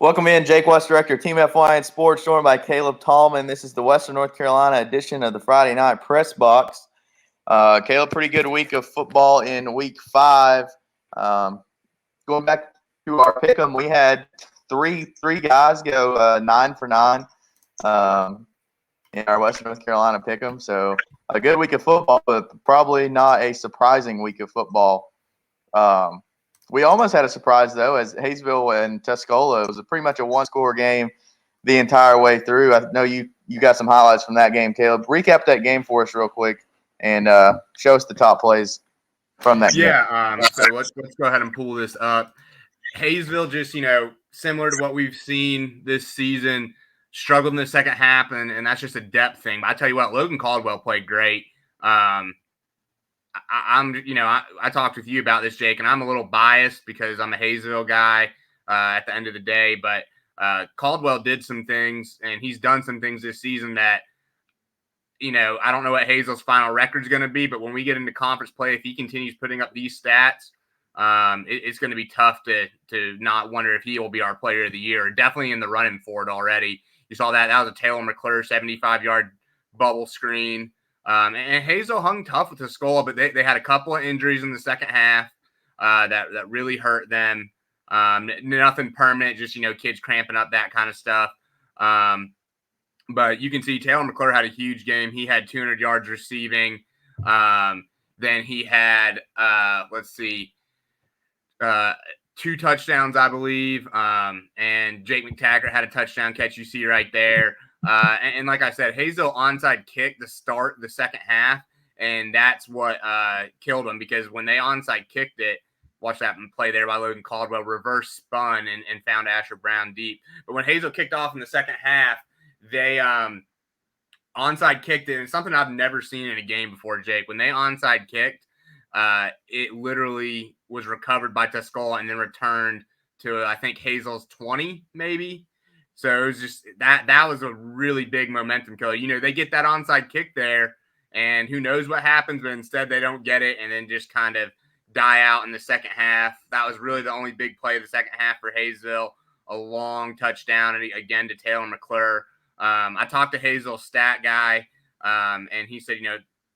Welcome in, Jake West, Director of Team FY and Sports, joined by Caleb Tallman. This is the Western North Carolina edition of the Friday Night Pressbox. Caleb, pretty good week of football in Week 5. Going back to our pick'em, we had three guys go 9 for 9 in our Western North Carolina pick'em. So a good week of football, but probably not a surprising week of football. We almost had a surprise, though, as Hayesville and Tuscola. It was pretty much a one-score game the entire way through. I know you got some highlights from that game, Caleb. Recap that game for us real quick and show us the top plays from that game. So let's go ahead and pull this up. Hayesville just, similar to what we've seen this season, struggled in the second half, and that's just a depth thing. But I tell you what, Logan Caldwell played great. I talked with you about this, Jake, and I'm a little biased because I'm a Hayesville guy at the end of the day. But Caldwell did some things, and he's done some things this season that, I don't know what Hayesville's final record is going to be, but when we get into conference play, if he continues putting up these stats, it's going to be tough to not wonder if he will be our player of the year. Definitely in the running for it already. You saw that. That was a Taylor McClure 75-yard bubble screen. And Hayesville hung tough with Tuscola, but they had a couple of injuries in the second half that really hurt them. Nothing permanent, just, kids cramping up, that kind of stuff. But you can see Taylor McClure had a huge game. He had 200 yards receiving. Then he had, 2 touchdowns, I believe. And Jake McTaggart had a touchdown catch you see right there. And like I said, Hayesville onside kicked to start the second half, and that's what killed them, because when they onside kicked it, watch that play there by Logan Caldwell, reverse spun and found Asher Brown deep. But when Hayesville kicked off in the second half, they onside kicked it, and something I've never seen in a game before, Jake. When they onside kicked, it literally was recovered by Tuscola and then returned to, I think, Hayesville's 20, maybe. So it was just that was a really big momentum killer. They get that onside kick there, and who knows what happens, but instead they don't get it and then just kind of die out in the second half. That was really the only big play of the second half for Hayesville, a long touchdown, and again to Taylor McClure. I talked to Hayesville's stat guy, and he said,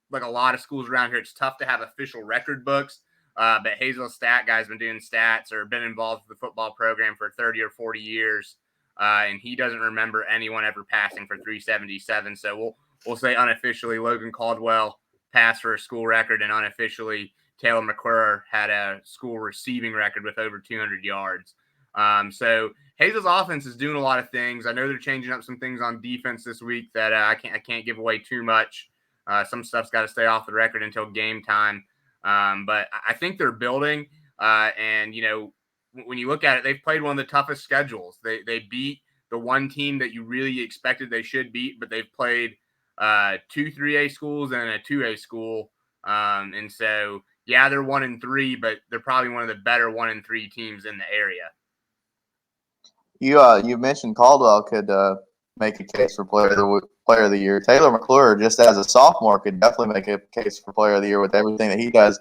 like a lot of schools around here, it's tough to have official record books, but Hayesville's stat guy's been doing stats or been involved with the football program for 30 or 40 years. And he doesn't remember anyone ever passing for 377. So we'll say unofficially Logan Caldwell passed for a school record, and unofficially Taylor McClure had a school receiving record with over 200 yards. So Hayesville's offense is doing a lot of things. I know they're changing up some things on defense this week that I can't give away too much. Some stuff's got to stay off the record until game time. But I think they're building, and when you look at it, they've played one of the toughest schedules. They beat the one team that you really expected they should beat, but they've played 2 3A schools and a 2A school. And so, yeah, they're 1-3, but they're probably one of the better 1-3 teams in the area. You mentioned Caldwell could make a case for player of the year. Taylor McClure, just as a sophomore, could definitely make a case for player of the year with everything that he does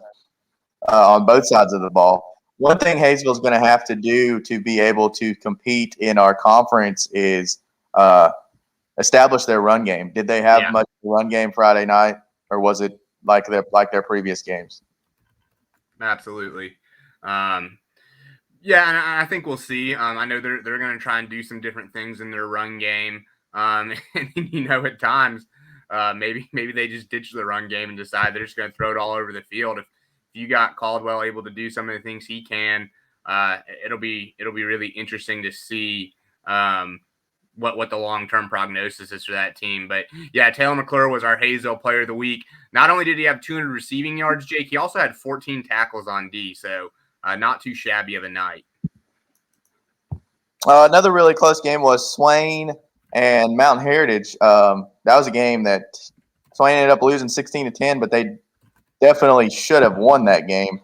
on both sides of the ball. One thing Hayesville's going to have to do to be able to compete in our conference is establish their run game. Did they have much run game Friday night, or was it like their previous games? Absolutely. And I think we'll see. I know they're going to try and do some different things in their run game. And at times, maybe they just ditch the run game and decide they're just going to throw it all over the field. If you got Caldwell able to do some of the things he can, it'll be really interesting to see what the long-term prognosis is for that team. But yeah, Taylor McClure was our Hayesville player of the week. Not only did he have 200 receiving yards, Jake, he also had 14 tackles on D. So not too shabby of a night. Another really close game was Swain and Mountain Heritage. That was a game that Swain ended up losing 16-10, but they definitely should have won that game.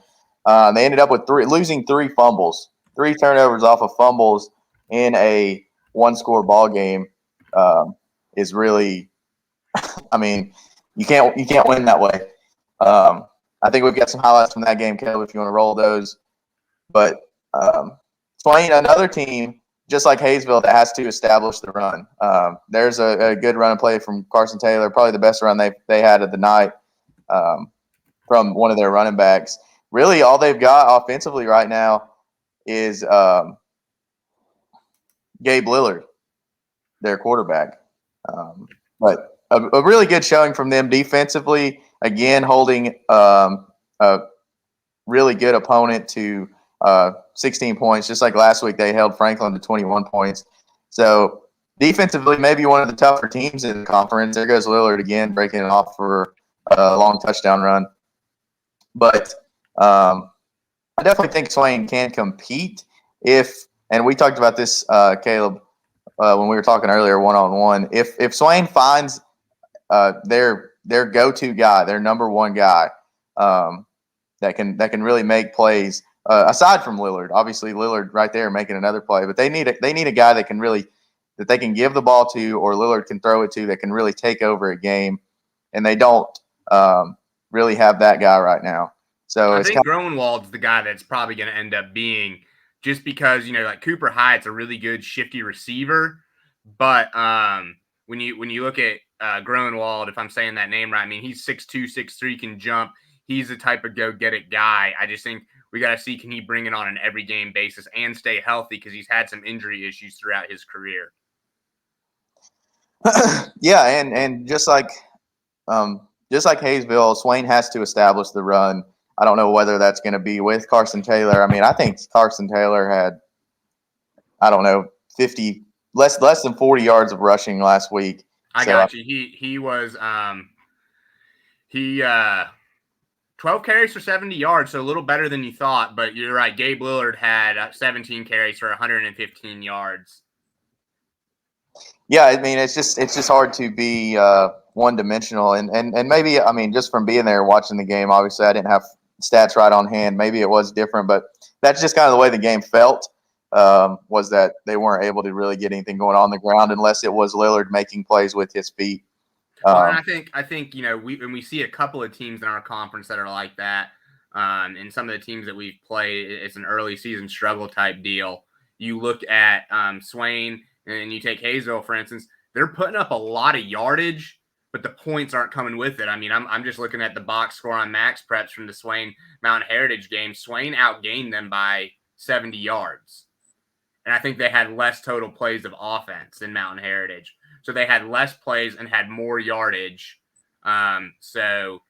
They ended up with losing 3 fumbles, 3 turnovers off of fumbles in a one-score ball game. Is really, you can't win that way. I think we've got some highlights from that game, Caleb, if you want to roll those. But Swain, another team just like Hayesville, that has to establish the run. There's a good run and play from Carson Taylor, probably the best run they had of the night from one of their running backs. Really, all they've got offensively right now is Gabe Lillard, their quarterback. But a really good showing from them defensively. Again, holding a really good opponent to 16 points. Just like last week, they held Franklin to 21 points. So defensively, maybe one of the tougher teams in the conference. There goes Lillard again, breaking it off for a long touchdown run. But I definitely think Swain can compete and we talked about this, Caleb, when we were talking earlier one-on-one. If Swain finds their go-to guy, their number one guy, that can really make plays, aside from Lillard. Obviously, Lillard right there making another play, but they need a guy that they can give the ball to, or Lillard can throw it to, that can really take over a game, and they don't really have that guy right now. So I think Groenewald's the guy that's probably going to end up being, just because, like Cooper Hyatt's a really good shifty receiver, but when you look at Groenewald, if I'm saying that name right, I mean, he's 6'2", 6'3", can jump. He's the type of go-get-it guy. I just think we got to see, can he bring it on an every-game basis and stay healthy, because he's had some injury issues throughout his career. Yeah, and just like Hayesville, Swain has to establish the run. I don't know whether that's going to be with Carson Taylor. I mean, I think Carson Taylor had, I don't know, 50 less than 40 yards of rushing last week. I got you. He was 12 carries for 70 yards, so a little better than you thought. But you're right. Gabe Lillard had 17 carries for 115 yards. Yeah, I mean, it's just hard to be one-dimensional, and maybe, I mean, just from being there and watching the game, obviously I didn't have stats right on hand. Maybe it was different, but that's just kind of the way the game felt. Was that they weren't able to really get anything going on the ground unless it was Lillard making plays with his feet. And I think we see a couple of teams in our conference that are like that, and some of the teams that we've played, it's an early season struggle type deal. You look at Swain, and you take Hayesville, for instance, they're putting up a lot of yardage, but the points aren't coming with it. I mean, I'm just looking at the box score on Max Preps from the Swain Mountain Heritage game. Swain outgained them by 70 yards. And I think they had less total plays of offense than Mountain Heritage. So they had less plays and had more yardage. So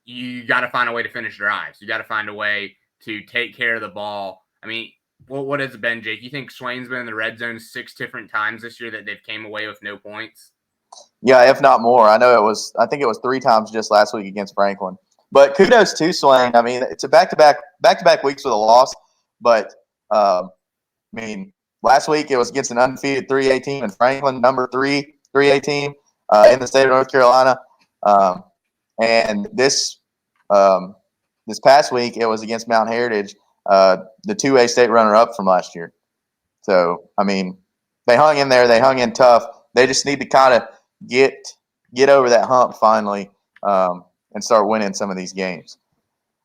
you got to find a way to finish drives. You got to find a way to take care of the ball. I mean, what has it been, Jake? You think Swain's been in the red zone 6 different times this year that they've came away with no points? Yeah, if not more. I think it was 3 times just last week against Franklin. But kudos to Swain. I mean, it's a back-to-back weeks with a loss. But, I mean, last week it was against an undefeated 3A team in Franklin, number 3 3A team in the state of North Carolina. And this past week it was against Mount Heritage, the 2A state runner-up from last year. So, I mean, they hung in there. They hung in tough. They just need to kind of get over that hump finally, and start winning some of these games.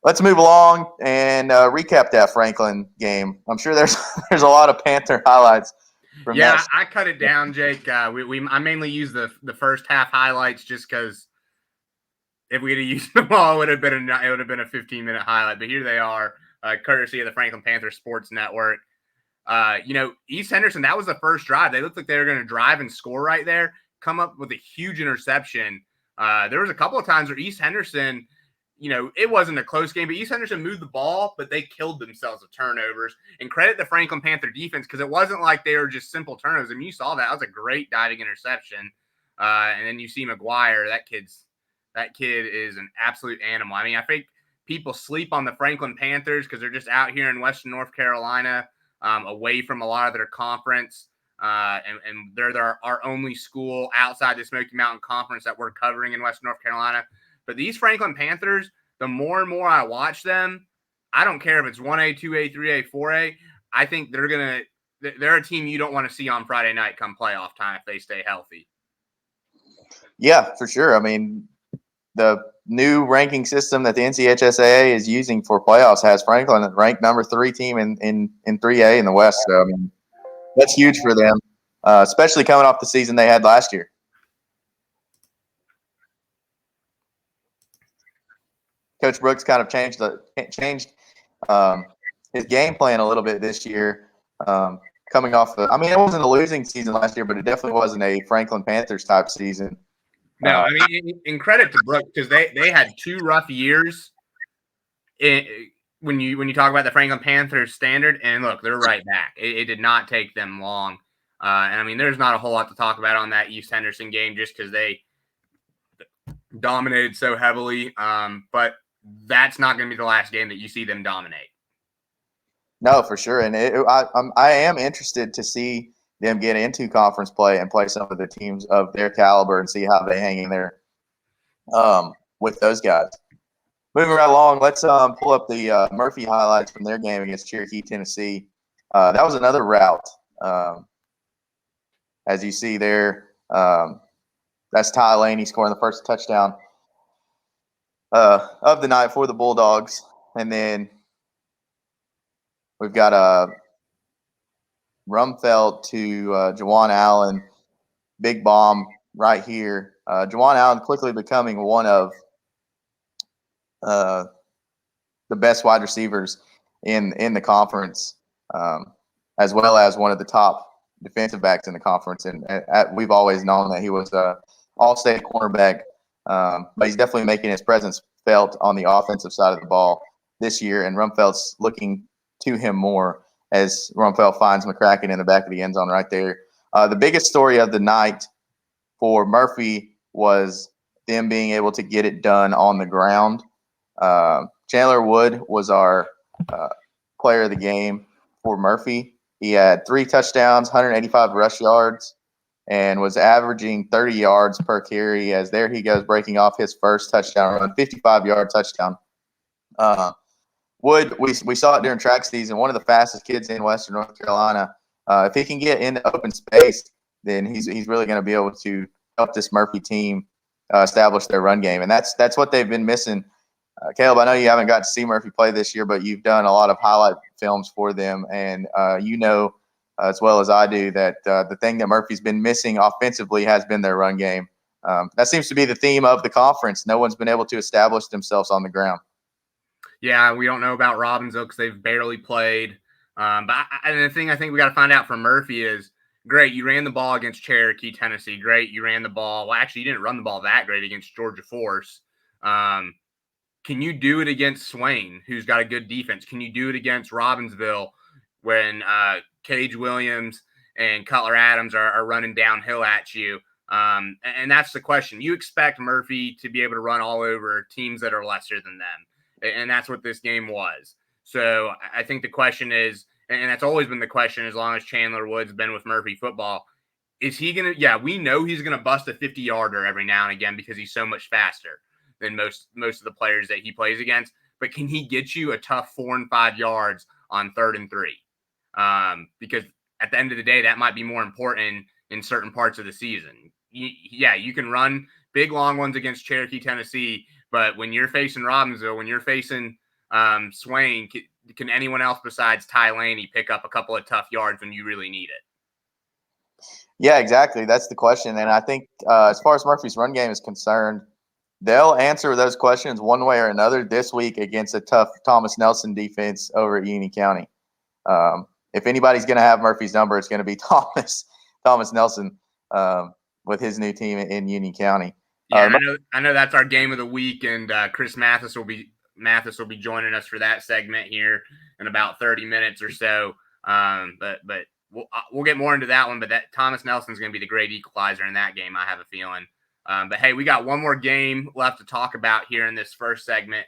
Let's move along and recap that Franklin game. I'm sure there's a lot of Panther highlights from that. Yeah, I cut it down, Jake. I mainly use the first half highlights just because if we had used them all, it would have been a 15-minute highlight. But here they are, courtesy of the Franklin Panther Sports Network. East Henderson, that was the first drive. They looked like they were going to drive and score right there, come up with a huge interception. There was a couple of times where East Henderson, it wasn't a close game, but East Henderson moved the ball, but they killed themselves with turnovers. And credit the Franklin Panther defense, because it wasn't like they were just simple turnovers. I mean, you saw that. That was a great diving interception. And then you see McGuire. That kid is an absolute animal. I mean, I think people sleep on the Franklin Panthers because they're just out here in Western North Carolina, away from a lot of their conference. And they're our only school outside the Smoky Mountain Conference that we're covering in Western North Carolina. But these Franklin Panthers, the more and more I watch them, I don't care if it's 1A, 2A, 3A, 4A. I think they're a team you don't want to see on Friday night come playoff time if they stay healthy. Yeah, for sure. I mean, the new ranking system that the NCHSAA is using for playoffs has Franklin ranked number 3 team in 3A in the West. So, I mean, That's huge for them, especially coming off the season they had last year. Coach Brooks kind of changed his game plan a little bit this year. Coming off I mean, it wasn't a losing season last year, but it definitely wasn't a Franklin Panthers type season. No, I mean, in credit to Brooks, because they had 2 rough years when you talk about the Franklin Panthers standard, and look, they're right back. It did not take them long. And I mean, there's not a whole lot to talk about on that East Henderson game just because they dominated so heavily. But that's not going to be the last game that you see them dominate. No, for sure. And I am interested to see them get into conference play and play some of the teams of their caliber and see how they hang in there with those guys. Moving right along, let's pull up the Murphy highlights from their game against Cherokee, Tennessee. That was another rout. As you see there, that's Ty Laney scoring the first touchdown of the night for the Bulldogs. And then we've got Rumfeld to Jawan Allen. Big bomb right here. Jawan Allen quickly becoming one of the best wide receivers in the conference, as well as one of the top defensive backs in the conference. And we've always known that he was an all-state cornerback, but he's definitely making his presence felt on the offensive side of the ball this year. And Rumfeld's looking to him more as Rumfeld finds McCracken in the back of the end zone right there. The biggest story of the night for Murphy was them being able to get it done on the ground. Chandler Wood was our player of the game for Murphy. He had 3 touchdowns, 185 rush yards, and was averaging 30 yards per carry as there he goes breaking off his first touchdown run, 55-yard touchdown. Wood, we saw it during track season, one of the fastest kids in Western North Carolina. If he can get in the open space, then he's really going to be able to help this Murphy team establish their run game. And that's what they've been missing. Caleb, I know you haven't got to see Murphy play this year, but you've done a lot of highlight films for them. And you know as well as I do that the thing that Murphy's been missing offensively has been their run game. That seems to be the theme of the conference. No one's been able to establish themselves on the ground. Yeah, we don't know about Robbinsville because they've barely played. And the thing I think we got to find out from Murphy is, great, you ran the ball against Cherokee, Tennessee. Great, you ran the ball. Well, actually, you didn't run the ball that great against Georgia Force. Can you do it against Swain, who's got a good defense? Can you do it against Robbinsville when Cage Williams and Cutler Adams are running downhill at you? And that's the question. You expect Murphy to be able to run all over teams that are lesser than them. And that's what this game was. So I think the question is, and that's always been the question as long as Chandler Wood's been with Murphy football, is he going to – yeah, we know he's going to bust a 50-yarder every now and again because he's so much faster than most of the players that he plays against. But can he get you a tough 4 and 5 yards on 3rd and 3? Because at the end of the day, that might be more important in certain parts of the season. You can run big, long ones against Cherokee, Tennessee, but when you're facing Robbinsville, when you're facing Swain, can anyone else besides Ty Laney pick up a couple of tough yards when you really need it? Yeah, exactly. That's the question. And I think as far as Murphy's run game is concerned, they'll answer those questions one way or another this week against a tough Thomas Nelson defense over at Union County. If anybody's going to have Murphy's number, it's going to be Thomas Nelson with his new team in Union County. Yeah, I know that's our game of the week, and Chris Mathis will be joining us for that segment here in about 30 minutes or so. But we'll get more into that one. But that Thomas Nelson's going to be the great equalizer in that game, I have a feeling. But hey, we got one more game left to talk about here in this first segment,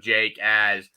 Jake. As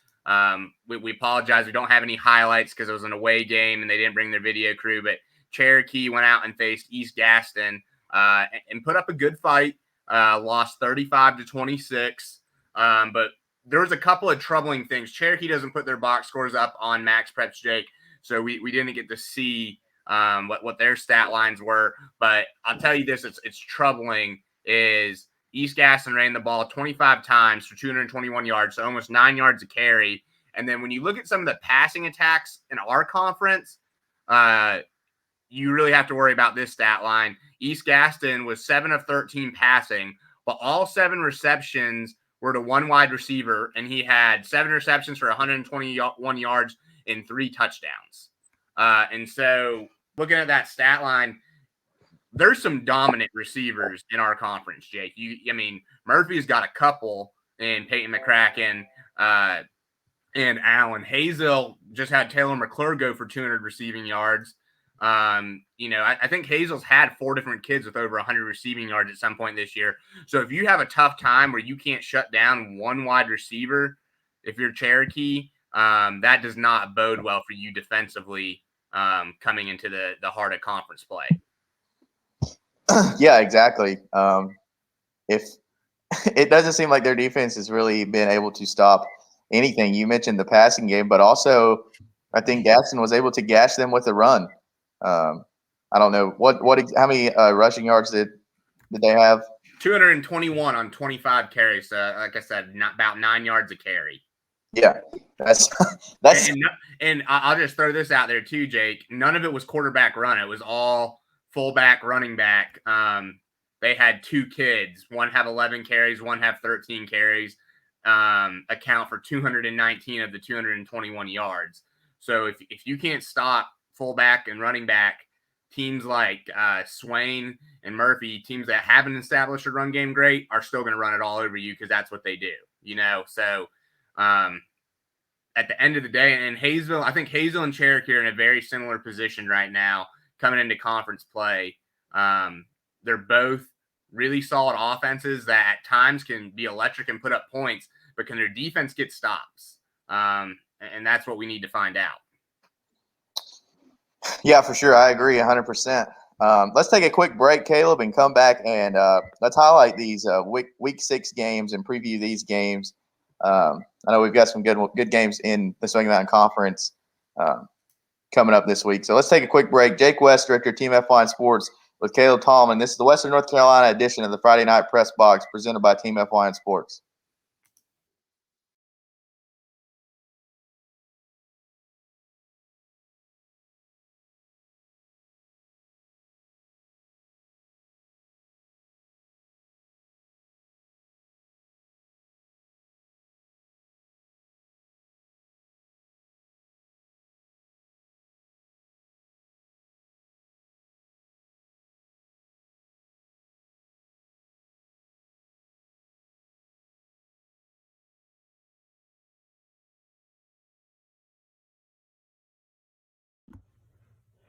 we apologize, we don't have any highlights because it was an away game and they didn't bring their video crew. But Cherokee went out and faced East Gaston and put up a good fight. Lost 35-26. But there was a couple of troubling things. Cherokee doesn't put their box scores up on Max Preps, Jake, so we didn't get to see what their stat lines were. But I'll tell you this, it's troubling, is East Gaston ran the ball 25 times for 221 yards, so almost 9 yards a carry. And then when you look at some of the passing attacks in our conference, you really have to worry about this stat line. East Gaston was 7 of 13 passing, but all 7 receptions were to one wide receiver, and he had 7 receptions for 121 yards and 3 touchdowns. And so looking at that stat line, there's some dominant receivers in our conference, Jake. Murphy's got a couple in Peyton McCracken and Allen. Hazel just had Taylor McClure go for 200 receiving yards. I think Hazel's had 4 different kids with over 100 receiving yards at some point this year. So if you have a tough time where you can't shut down one wide receiver, if you're Cherokee, that does not bode well for you defensively coming into the heart of conference play. Yeah, exactly. If it doesn't seem like their defense has really been able to stop anything. You mentioned the passing game, but also I think Gaston was able to gash them with a run. I don't know how many rushing yards did they have? 221 on 25 carries. Like I said, about 9 yards a carry. Yeah, that's and I'll just throw this out there too, Jake. None of it was quarterback run. It was all fullback, running back. They had 2 kids. One have 11 carries, one have 13 carries. Account for 219 of the 221 yards. So if you can't stop fullback and running back, teams like Swain and Murphy, teams that haven't established a run game great, are still going to run it all over you because that's what they do. So at the end of the day, and I think Hazel and Cherokee are in a very similar position right now coming into conference play. They're both really solid offenses that at times can be electric and put up points, but can their defense get stops? And that's what we need to find out. Yeah, for sure. I agree 100%. Let's take a quick break, Caleb, and come back and let's highlight these week 6 games and preview these games. I know we've got some good games in the Smoky Mountain Conference coming up this week. So let's take a quick break. Jake West, Director of Team F1 Sports, with Caleb Tallman. This is the Western North Carolina edition of the Friday Night Press Box presented by Team F1 Sports.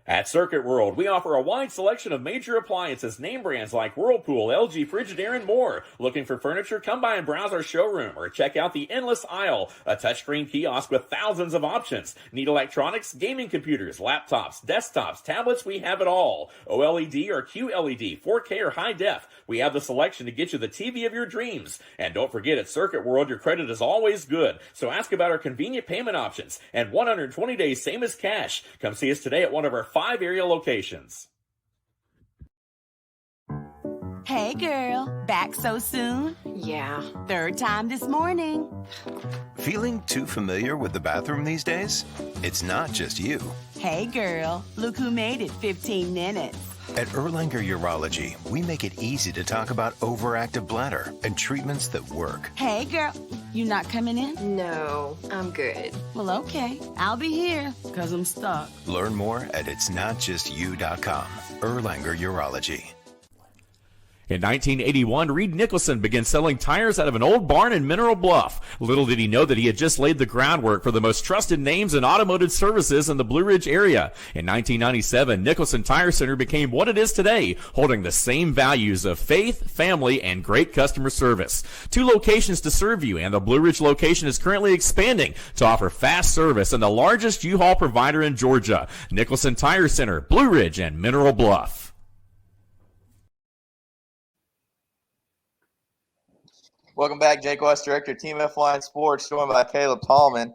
At Circuit World, we offer a wide selection of major appliances, name brands like Whirlpool, LG, Frigidaire, and more. Looking for furniture? Come by and browse our showroom or check out the Endless Aisle, a touchscreen kiosk with thousands of options. Need electronics, gaming computers, laptops, desktops, tablets? We have it all. OLED or QLED, 4K or high def. We have the selection to get you the TV of your dreams. And don't forget, at Circuit World, your credit is always good. So ask about our convenient payment options and 120 days, same as cash. Come see us today at one of our 5 area locations. Hey girl, back so soon? Yeah. 3rd time this morning. Feeling too familiar with the bathroom these days? It's not just you. Hey girl, look who made it 15 minutes. At Erlanger Urology, we make it easy to talk about overactive bladder and treatments that work. Hey girl, you not coming in? No, I'm good. Well, okay, I'll be here, because I'm stuck. Learn more at itsnotjustyou.com. Erlanger Urology. In 1981, Reed Nicholson began selling tires out of an old barn in Mineral Bluff. Little did he know that he had just laid the groundwork for the most trusted names in automotive services in the Blue Ridge area. In 1997, Nicholson Tire Center became what it is today, holding the same values of faith, family, and great customer service. 2 locations to serve you, and the Blue Ridge location is currently expanding to offer fast service and the largest U-Haul provider in Georgia. Nicholson Tire Center, Blue Ridge, and Mineral Bluff. Welcome back, Jake West, Director of Team F1 Sports, joined by Caleb Tallman.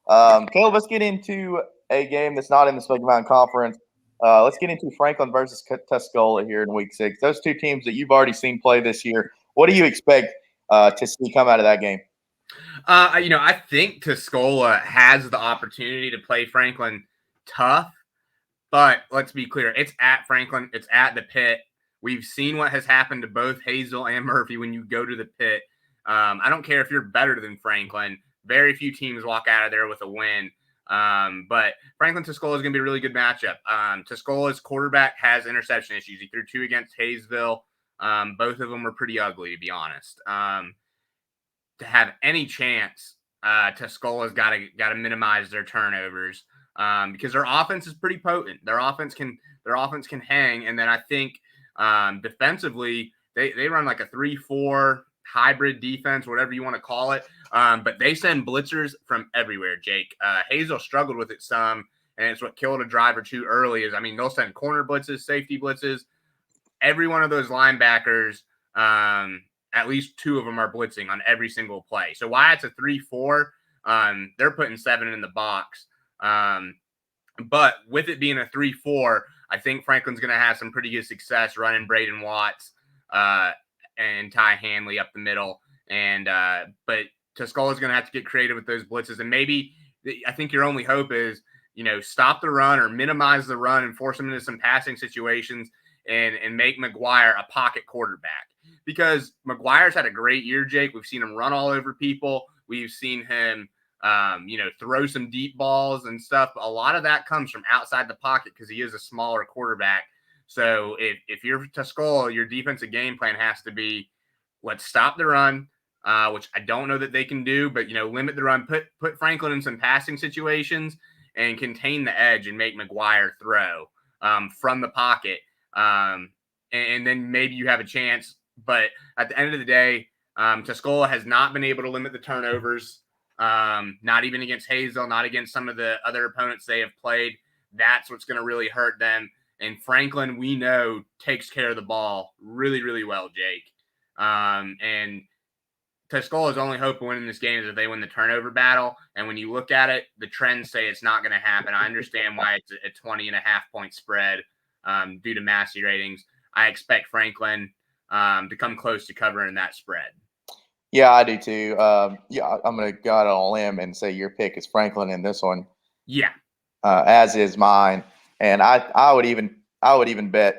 Caleb, let's get into a game that's not in the Smoky Mountain Conference. Let's get into Franklin versus Tuscola here in Week 6. Those 2 teams that you've already seen play this year, what do you expect to see come out of that game? I think Tuscola has the opportunity to play Franklin tough. But let's be clear. It's at Franklin. It's at the Pit. We've seen what has happened to both Hazel and Murphy when you go to the Pit. I don't care if you're better than Franklin. Very few teams walk out of there with a win. But Franklin-Tuscola is going to be a really good matchup. Tuscola's quarterback has interception issues. He threw 2 against Hayesville. Both of them were pretty ugly, to be honest. To have any chance, Tuscola's got to minimize their turnovers because their offense is pretty potent. Their offense can hang, and then I think defensively they run like a 3-4 hybrid defense, whatever you want to call it. But they send blitzers from everywhere, Jake. Hazel struggled with it some, and it's what killed a drive or two early is, they'll send corner blitzes, safety blitzes. Every one of those linebackers, at least 2 of them are blitzing on every single play. So why it's a 3-4, they're putting 7 in the box. But with it being a 3-4, I think Franklin's going to have some pretty good success running Braden Watts and Ty Hanley up the middle. And but Tuscola's going to have to get creative with those blitzes. And maybe I think your only hope is, stop the run or minimize the run and force them into some passing situations and make McGuire a pocket quarterback. Because McGuire's had a great year, Jake. We've seen him run all over people. We've seen him, throw some deep balls and stuff. A lot of that comes from outside the pocket because he is a smaller quarterback. So if you're Tuscola, your defensive game plan has to be, let's stop the run, which I don't know that they can do, but, limit the run, put Franklin in some passing situations and contain the edge and make McGuire throw from the pocket. And then maybe you have a chance. But at the end of the day, Tuscola has not been able to limit the turnovers, not even against Hazel, not against some of the other opponents they have played. That's what's going to really hurt them. And Franklin, we know, takes care of the ball really, really well, Jake. And Tuscola's only hope of winning this game is if they win the turnover battle. And when you look at it, the trends say it's not going to happen. I understand why it's a 20.5-point spread due to Massey ratings. I expect Franklin to come close to covering that spread. Yeah, I do too. I'm going to go out on a limb and say your pick is Franklin in this one. Yeah. As is mine. And I would even bet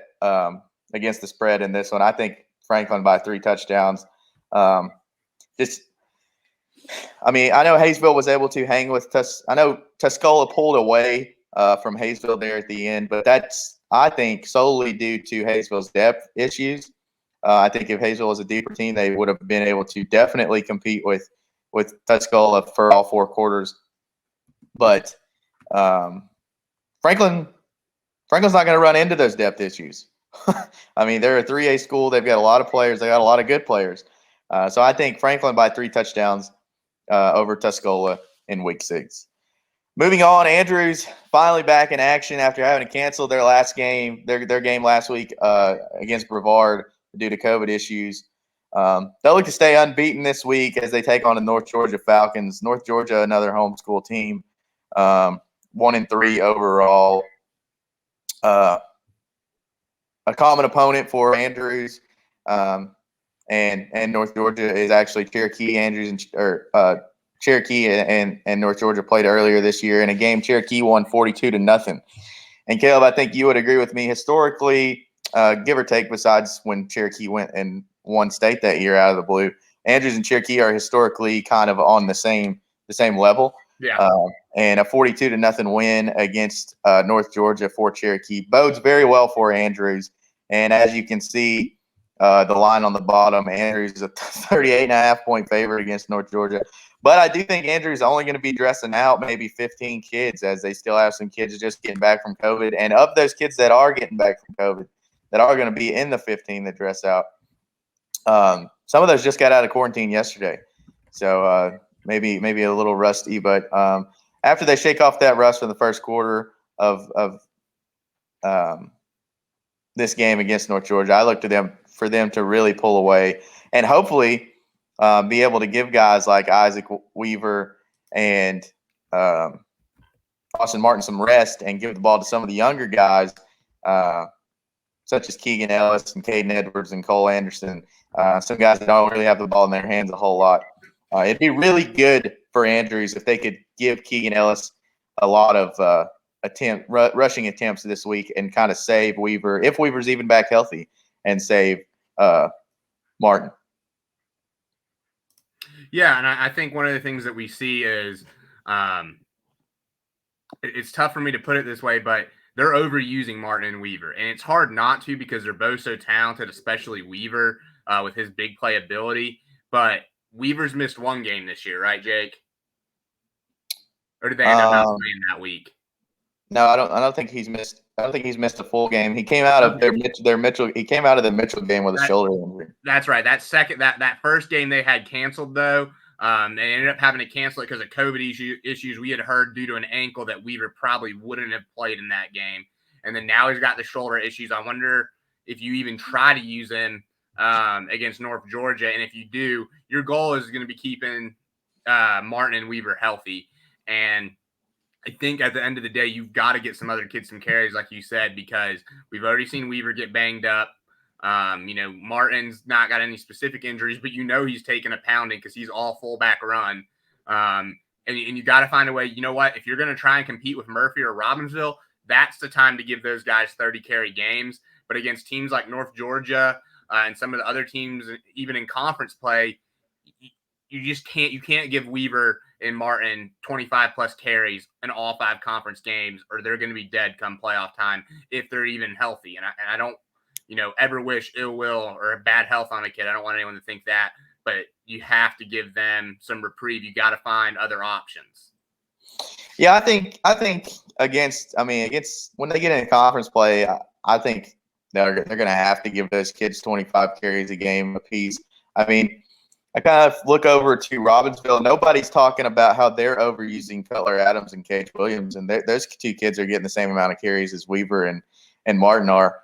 against the spread in this one. I think Franklin by 3 touchdowns. I know Hayesville was able to hang with I know Tuscola pulled away from Hayesville there at the end, but that's, I think, solely due to Hayesville's depth issues. I think if Hayesville was a deeper team, they would have been able to definitely compete with Tuscola for all 4 quarters. But Franklin's not going to run into those depth issues. They're a 3A school. They've got a lot of players. They got a lot of good players. So I think Franklin by 3 touchdowns over Tuscola in week 6. Moving on, Andrews finally back in action after having to cancel their last game, their game last week against Brevard due to COVID issues. They'll look to stay unbeaten this week as they take on the North Georgia Falcons. North Georgia, another homeschool team, 1-3 overall. A common opponent for Andrews and North Georgia is actually Cherokee. Cherokee and North Georgia played earlier this year in a game. Cherokee won 42-0. And Caleb, I think you would agree with me. Historically, give or take, besides when Cherokee went and won state that year out of the blue, Andrews and Cherokee are historically kind of on the same level. Yeah. And a 42-0 win against North Georgia for Cherokee bodes very well for Andrews. And as you can see, the line on the bottom, Andrews is a 38.5-point favorite against North Georgia. But I do think Andrews is only going to be dressing out maybe 15 kids, as they still have some kids just getting back from COVID. And of those kids that are getting back from COVID, that are going to be in the 15 that dress out, some of those just got out of quarantine yesterday. So maybe a little rusty. But after they shake off that rust from the first quarter of this game against North Georgia, I look to for them to really pull away and hopefully be able to give guys like Isaac Weaver and Austin Martin some rest and give the ball to some of the younger guys, such as Keegan Ellis and Caden Edwards and Cole Anderson, some guys that don't really have the ball in their hands a whole lot. It'd be really good for Andrews if they could give Keegan Ellis a lot of rushing attempts this week and kind of save Weaver, if Weaver's even back healthy, and save Martin. Yeah, and I think one of the things that we see is it's tough for me to put it this way, but they're overusing Martin and Weaver. And it's hard not to because they're both so talented, especially Weaver with his big play ability. But Weaver's missed one game this year, right, Jake? Or did they end up not playing that week? No, I don't think he's missed. I don't think he's missed a full game. He came out of their Mitchell. He came out of the Mitchell game with a shoulder injury. That's right. That first game they had canceled though. They ended up having to cancel it because of COVID issues we had heard due to an ankle that Weaver probably wouldn't have played in that game. And then now he's got the shoulder issues. I wonder if you even try to use him against North Georgia. And if you do, your goal is going to be keeping Martin and Weaver healthy. And I think at the end of the day, you've got to get some other kids some carries, like you said, because we've already seen Weaver get banged up. Martin's not got any specific injuries, but he's taking a pounding because he's all fullback run. And you got to find a way. You know what? If you're going to try and compete with Murphy or Robbinsville, that's the time to give those guys 30 carry games. But against teams like North Georgia and some of the other teams, even in conference play, you just can't. You can't give Weaver and Martin 25 plus carries in all 5 conference games, or they're going to be dead come playoff time if they're even healthy. And I don't, ever wish ill will or bad health on a kid. I don't want anyone to think that, but you have to give them some reprieve. You got to find other options. Yeah, I think against when they get in conference play, I think they're going to have to give those kids 25 carries a game apiece. I mean, I kind of look over to Robbinsville. Nobody's talking about how they're overusing Cutler Adams and Cage Williams, and those 2 kids are getting the same amount of carries as Weaver and Martin are.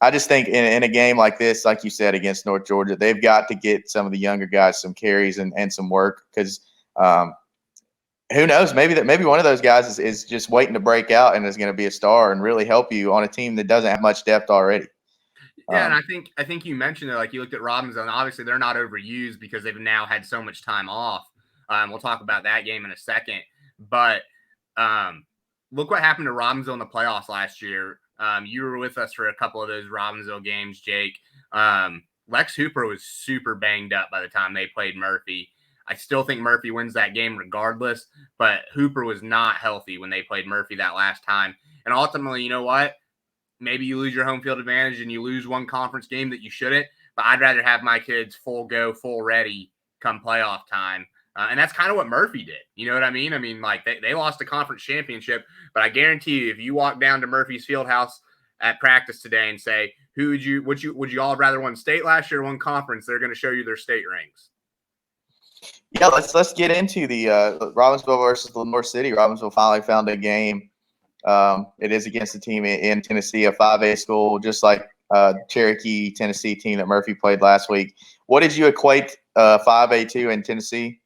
I just think in a game like this, like you said, against North Georgia, they've got to get some of the younger guys some carries and some work because who knows? Maybe one of those guys is just waiting to break out and is going to be a star and really help you on a team that doesn't have much depth already. Yeah, and I think you mentioned it, like you looked at Robbinsville, and obviously they're not overused because they've now had so much time off. We'll talk about that game in a second. But look what happened to Robbinsville in the playoffs last year. You were with us for a couple of those Robbinsville games, Jake. Lex Hooper was super banged up by the time they played Murphy. I still think Murphy wins that game regardless, but Hooper was not healthy when they played Murphy that last time. And ultimately, you know what? Maybe you lose your home field advantage and you lose one conference game that you shouldn't, but I'd rather have my kids full go, full ready come playoff time. And that's kind of what Murphy did. You know what I mean? I mean, like they lost the conference championship, but I guarantee you, if you walk down to Murphy's Fieldhouse at practice today and say, would you all rather won state last year or won conference? They're going to show you their state rings. Yeah, let's get into the Robbinsville versus Lenore City. Robbinsville finally found a game. It is against a team in Tennessee, a 5A school, just like Cherokee, Tennessee team that Murphy played last week. What did you equate 5A to in Tennessee?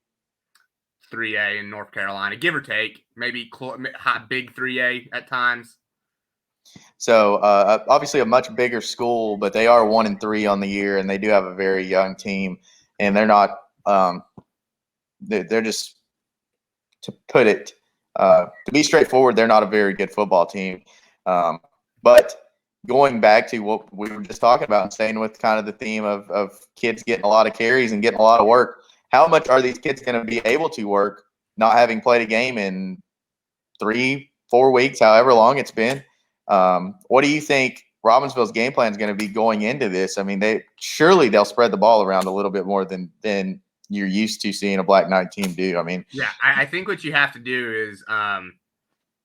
3A in North Carolina, give or take, maybe big 3A at times. So obviously a much bigger school, but they are 1-3 on the year, and they do have a very young team, and they're not. They're just, to put it, to be straightforward, they're not a very good football team. But going back to what we were just talking about and staying with kind of the theme of kids getting a lot of carries and getting a lot of work, how much are these kids going to be able to work not having played a game in 3-4 weeks, however long it's been? What do you think Robbinsville's game plan is going to be going into this? I mean, they'll spread the ball around a little bit more than you're used to seeing a Black Knight team do. I mean, yeah, I think what you have to do is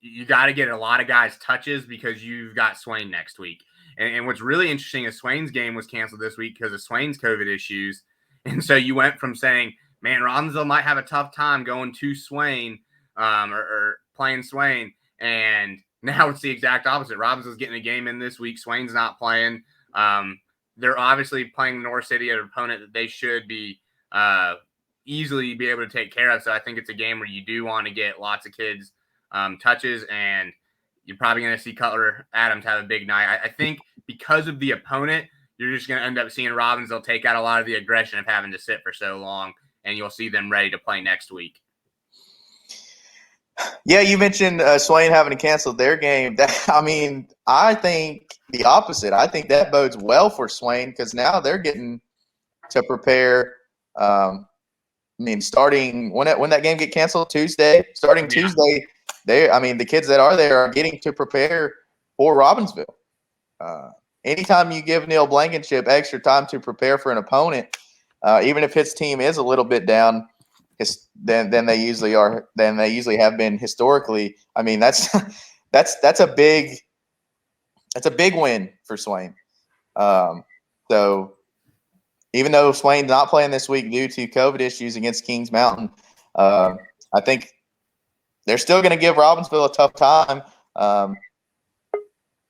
you got to get a lot of guys touches because you've got Swain next week. And what's really interesting is Swain's game was canceled this week because of Swain's COVID issues. And so you went from saying, man, Robbinsville might have a tough time going to Swain or playing Swain. And now it's the exact opposite. Robbinsville's getting a game in this week. Swain's not playing. They're obviously playing North City, an opponent that they should be easily be able to take care of. So I think it's a game where you do want to get lots of kids touches, and you're probably going to see Cutler Adams have a big night. I think because of the opponent, you're just going to end up seeing Robbinsville take out a lot of the aggression of having to sit for so long, and you'll see them ready to play next week. Yeah, you mentioned Swain having to cancel their game. I think the opposite. I think that bodes well for Swain because now they're getting to prepare. Starting when that game get canceled Tuesday, the kids that are there are getting to prepare for Robbinsville. Anytime you give Neil Blankenship extra time to prepare for an opponent, even if his team is a little bit down, than they usually are, than they usually have been historically. That's that's a big win for Swain. So even though Swain's not playing this week due to COVID issues against Kings Mountain, I think they're still going to give Robbinsville a tough time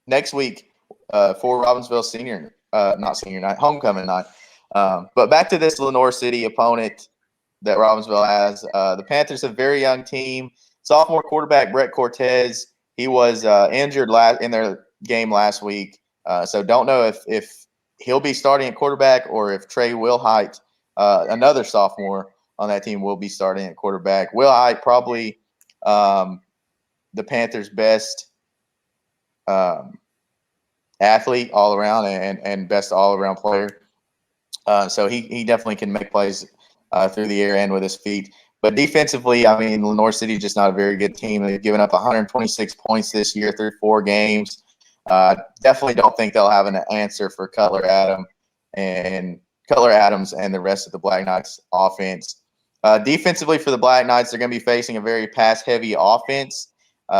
next week for Robbinsville not senior night, homecoming night. But back to this Lenoir City opponent that Robbinsville has. The Panthers, a very young team. Sophomore quarterback Brett Cortez, he was injured in their game last week. So don't know if he'll be starting at quarterback or if Trey Wilhite, another sophomore on that team, will be starting at quarterback. Wilhite probably the Panthers' best athlete all around and best all-around player. So he definitely can make plays through the air and with his feet. But defensively, Lenoir City is just not a very good team. They've given up 126 points this year through 4 games. Definitely don't think they'll have an answer for Cutler Adams and the rest of the Black Knights offense. Defensively for the Black Knights, they're going to be facing a very pass-heavy offense.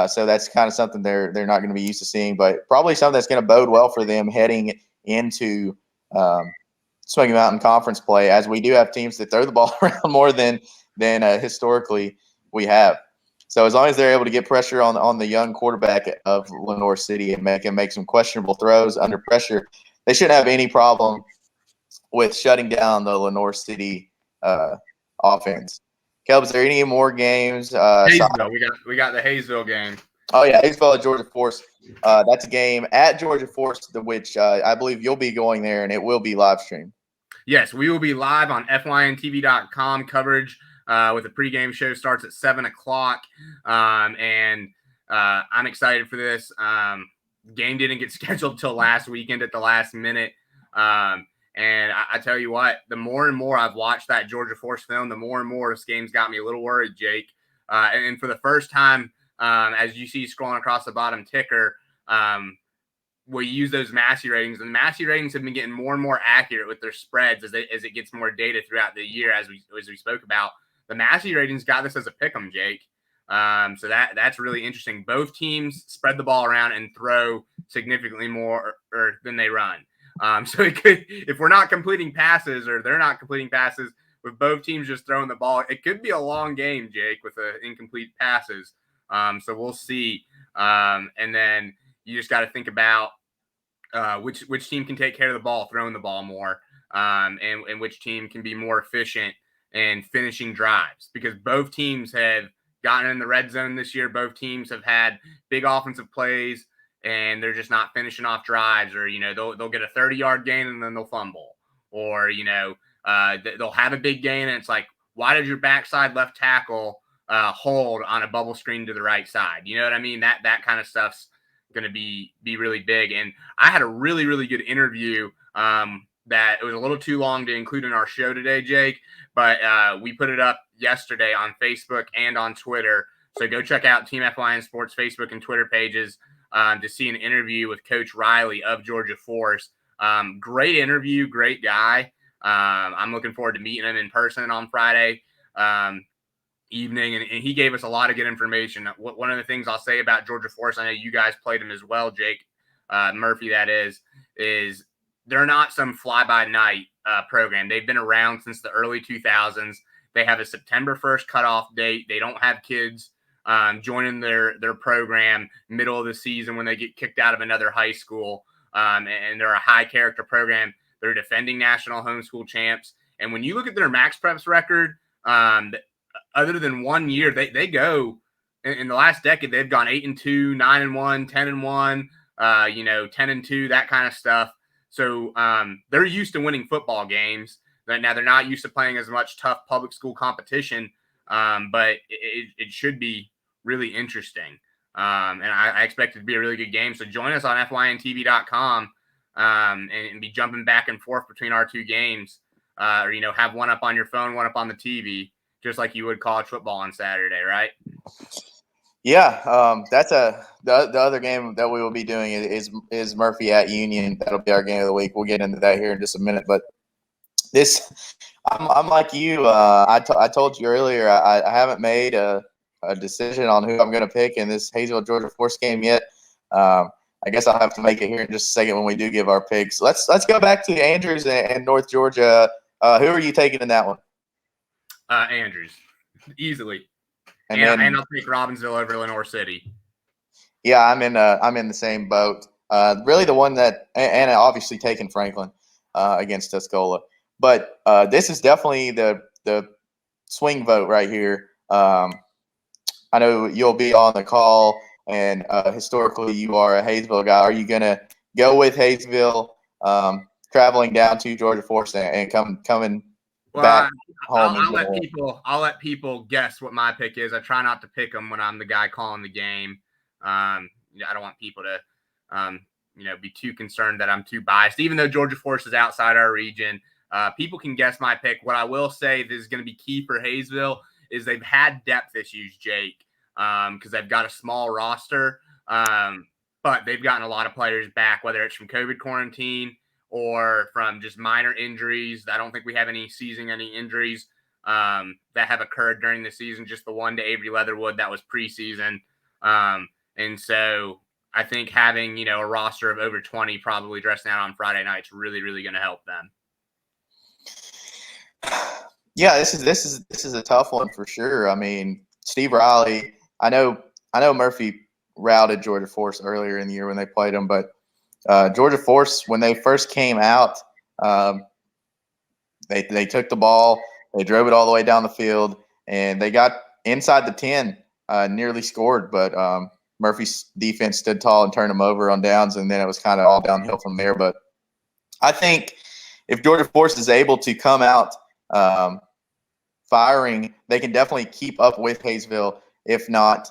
So that's kind of something they're not going to be used to seeing, but probably something that's going to bode well for them heading into Smoky Mountain Conference play, as we do have teams that throw the ball around more than historically we have. So as long as they're able to get pressure on the young quarterback of Lenoir City and make him make some questionable throws under pressure, they shouldn't have any problem with shutting down the Lenoir City offense. Kelb, is there any more games? Hayesville. We got the Hayesville game. Oh yeah, Hayesville at Georgia Force. That's a game at Georgia Force, which I believe you'll be going there, and it will be live streamed. Yes, we will be live on fyntv.com coverage with the pregame show starts at 7 o'clock. And I'm excited for this. Game didn't get scheduled till last weekend at the last minute. And I tell you what, the more and more I've watched that Georgia Force film, the more and more this game's got me a little worried, Jake. And for the first time, as you see scrolling across the bottom ticker, we use those Massey ratings, and the Massey ratings have been getting more and more accurate with their spreads as it gets more data throughout the year. As we spoke about, the Massey ratings got this as a pick'em, Jake. So that's really interesting. Both teams spread the ball around and throw significantly more than they run. So it could, if we're not completing passes or they're not completing passes, with both teams just throwing the ball, it could be a long game, Jake, with incomplete passes. So we'll see. And then you just got to think about which team can take care of the ball, throwing the ball more, and which team can be more efficient in finishing drives, because both teams have gotten in the red zone this year. Both teams have had big offensive plays, and they're just not finishing off drives, or, they'll get a 30-yard gain and then they'll fumble, or, they'll have a big gain and it's like, why did your backside left tackle hold on a bubble screen to the right side? You know what I mean? That kind of stuff's going to be really big. And I had a really, really good interview that it was a little too long to include in our show today, Jake, but we put it up yesterday on Facebook and on Twitter. So go check out Team FYN Sports Facebook and Twitter pages to see an interview with Coach Riley of Georgia Force. Great interview, great guy. I'm looking forward to meeting him in person on Friday evening, and he gave us a lot of good information. One of the things I'll say about Georgia Force, I know you guys played him as well, Jake Murphy, that is they're not some fly-by-night program. They've been around since the early 2000s. They have a September 1st cutoff date. They don't have kids joining their program middle of the season when they get kicked out of another high school, and they're a high-character program. They're defending national homeschool champs. And when you look at their Max Preps record, other than 1 year, they go in the last decade, they've gone 8-2, 9-1, 10-1, 10-2, that kind of stuff. So they're used to winning football games. Now they're not used to playing as much tough public school competition, but it should be really interesting. And I expect it to be a really good game. So join us on fyntv.com and be jumping back and forth between our two games. Or, have one up on your phone, one up on the TV, just like you would college football on Saturday, right? Yeah, that's the other game that we will be doing is Murphy at Union. That'll be our game of the week. We'll get into that here in just a minute. But I'm like you. I told you earlier I haven't made a decision on who I'm going to pick in this Hayesville Georgia Force game yet. I guess I'll have to make it here in just a second when we do give our picks. Let's go back to Andrews and North Georgia. Who are you taking in that one? Andrews, easily. And I'll take Robbinsville over Lenore City. Yeah, I'm in the same boat. Really, the one that and obviously taking Franklin against Tuscola, but this is definitely the swing vote right here. I know you'll be on the call, and historically you are a Hayesville guy. Are you gonna go with Hayesville, traveling down to Georgia Force and coming back home? I'll let people guess what my pick is. I try not to pick them when I'm the guy calling the game. I don't want people to, be too concerned that I'm too biased. Even though Georgia Force is outside our region, people can guess my pick. What I will say that is going to be key for Hayesville is they've had depth issues, Jake, because they've got a small roster, but they've gotten a lot of players back, whether it's from COVID quarantine or from just minor injuries. I don't think we have any injuries that have occurred during the season, just the one to Avery Leatherwood that was preseason. And so I think having, a roster of over 20 probably dressing out on Friday night is really, really going to help them. Yeah, this is a tough one for sure. I mean, Steve Riley, I know Murphy routed Georgia Force earlier in the year when they played them, but Georgia Force, when they first came out, they took the ball, they drove it all the way down the field, and they got inside the 10, nearly scored, but Murphy's defense stood tall and turned them over on downs, and then it was kind of all downhill from there. But I think if Georgia Force is able to come out firing, they can definitely keep up with Hayesville, if not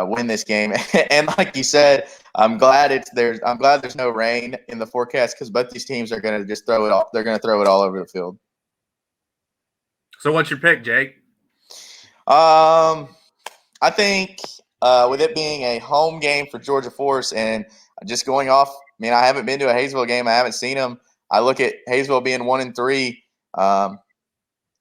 win this game. And like you said, I'm glad there's no rain in the forecast because both these teams are going to just throw it off. They're going to throw it all over the field. So what's your pick, Jake? I think with it being a home game for Georgia Force and just going off, I haven't been to a Hayesville game. I haven't seen them. I look at Hayesville being 1-3,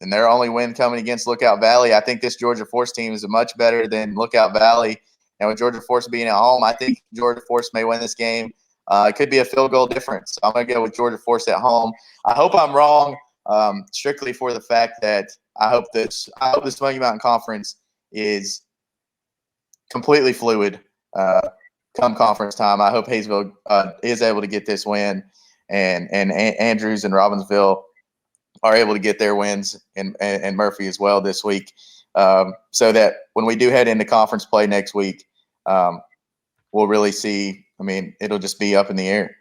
and their only win coming against Lookout Valley. I think this Georgia Force team is much better than Lookout Valley. And with Georgia Force being at home, I think Georgia Force may win this game. It could be a field goal difference. I'm going to go with Georgia Force at home. I hope I'm wrong, strictly for the fact that I hope the Smoky Mountain Conference is completely fluid come conference time. I hope Hayesville is able to get this win, and Andrews and Robbinsville are able to get their wins, and Murphy as well this week, so that when we do head into conference play next week, we'll really see. It'll just be up in the air.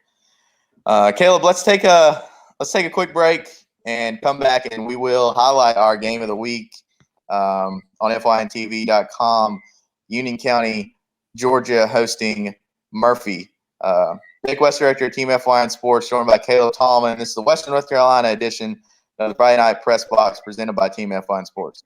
Caleb, let's take a quick break and come back, and we will highlight our game of the week on fyntv.com. Union County, Georgia hosting Murphy. Nick West, Director of Team FYN Sports, joined by Caleb Tallman. This is the Western North Carolina edition of the Friday Night Press Box presented by Team FYN Sports.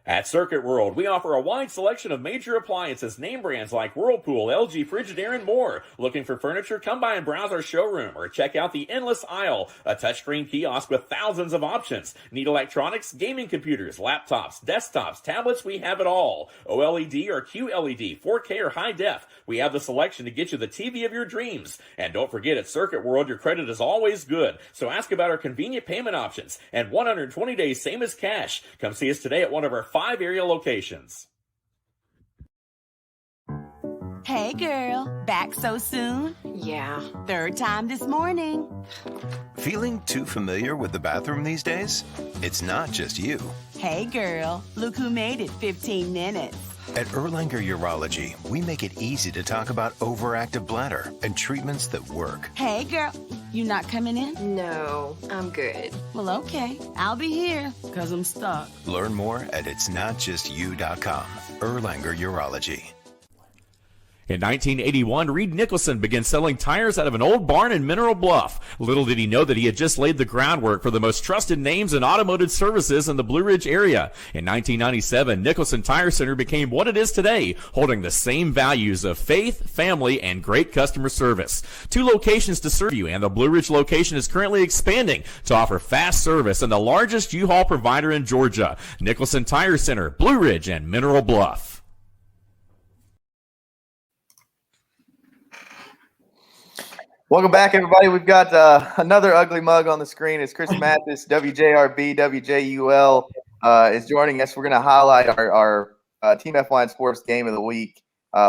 At Circuit World, we offer a wide selection of major appliances, name brands like Whirlpool, LG, Frigidaire, and more. Looking for furniture? Come by and browse our showroom or check out the Endless Aisle, a touchscreen kiosk with thousands of options. Need electronics, gaming computers, laptops, desktops, tablets? We have it all. OLED or QLED, 4K or high def. We have the selection to get you the TV of your dreams. And don't forget, at Circuit World, your credit is always good. So ask about our convenient payment options and 120 days, same as cash. Come see us today at one of our 5 area locations. Hey girl, back so soon? Yeah. Third time this morning. Feeling too familiar with the bathroom these days? It's not just you. Hey girl, look who made it 15 minutes. At Erlanger Urology, we make it easy to talk about overactive bladder and treatments that work. Hey girl, you not coming in? No, I'm good. Well, okay, I'll be here, cause I'm stuck. Learn more at itsnotjustyou.com. Erlanger Urology. In 1981, Reed Nicholson began selling tires out of an old barn in Mineral Bluff. Little did he know that he had just laid the groundwork for the most trusted names in automotive services in the Blue Ridge area. In 1997, Nicholson Tire Center became what it is today, holding the same values of faith, family, and great customer service. 2 locations to serve you, and the Blue Ridge location is currently expanding to offer fast service and the largest U-Haul provider in Georgia. Nicholson Tire Center, Blue Ridge, and Mineral Bluff. Welcome back, everybody. We've got another ugly mug on the screen. It's Chris Mathis, WJRB, WJUL is joining us. We're going to highlight our Team F1 Sports Game of the Week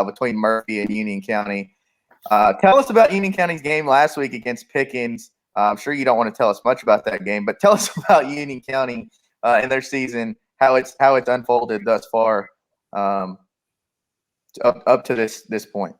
between Murphy and Union County. Tell us about Union County's game last week against Pickens. I'm sure you don't want to tell us much about that game, but tell us about Union County and their season, how it's unfolded thus far up to this point.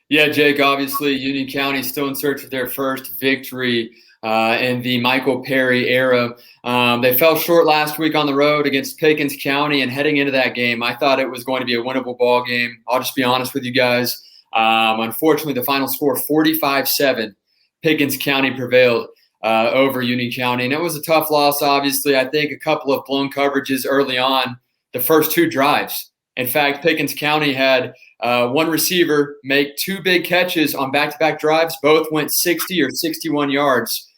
Yeah, Jake, obviously Union County is still in search of their first victory in the Michael Perry era. They fell short last week on the road against Pickens County, and heading into that game, I thought it was going to be a winnable ball game. I'll just be honest with you guys. Unfortunately, the final score, 45-7, Pickens County prevailed over Union County, and it was a tough loss, obviously. I think a couple of blown coverages early on, the first 2 drives. In fact, Pickens County had one receiver make 2 big catches on back-to-back drives. Both went 60 or 61 yards.